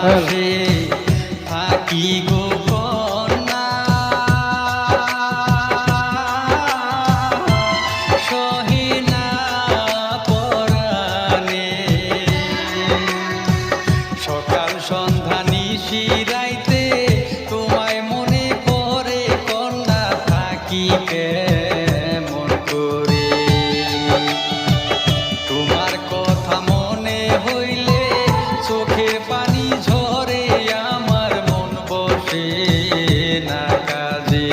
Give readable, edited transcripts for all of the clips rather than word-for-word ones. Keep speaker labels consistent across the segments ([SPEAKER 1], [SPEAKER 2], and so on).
[SPEAKER 1] পাশে থাকি গো কন্যা, সহে না পরাণে। সকাল সন্ধ্যা নিশি রাইতে তোমায় মনে পড়ে কন্যা, থাকি কেমন করে। তোমার কথা মনে হইলে চোখের পানি ঝরে, আমার মন বসে না কাজে।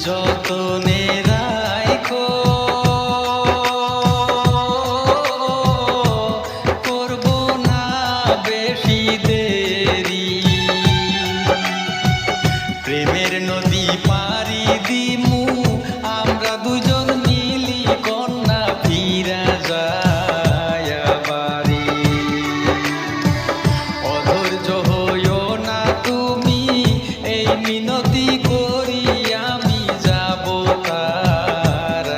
[SPEAKER 1] যতনে রাখো করব না বেশি দেরি, প্রেমের নদী পাড়ি দিমু আমরা দুজন মিলি কন্যা, ফিরা যায় বাড়ি। অধৈর্য হইও না তুমি, এই মিনতি করি আমি যাব তাড়াতাড়ি।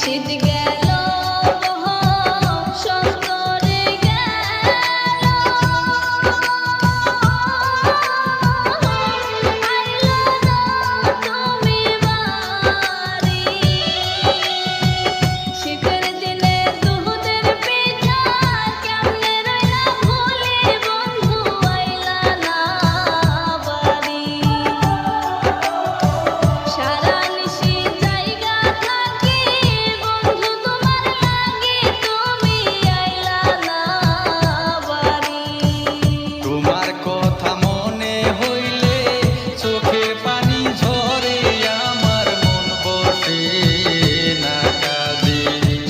[SPEAKER 2] শীত গেল বসন্তরে গেল, আইলো না তুমি বাড়ি। শীতের দিনে দুধের পিঠা কেমনে রইলা ভুলি বন্ধু, আইলা না বাড়ি। সারা নিশি জায়গা থাকি বন্ধু তোমার লাগি, তুমি আইলা না বাড়ি।
[SPEAKER 1] তোমার কথা মনে হইলে চোখের পানি ঝরে, আমার মন বসে না কাজে।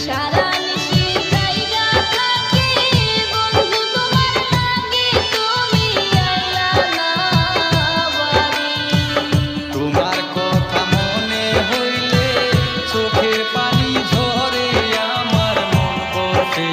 [SPEAKER 2] সারা নিশি জায়গা থাকি বন্ধু তোমার লাগি, তুমি আইলা না বাড়ি।
[SPEAKER 1] তোমার কথা মনে হইলে চোখের পানি ঝরে, আমার মন বসে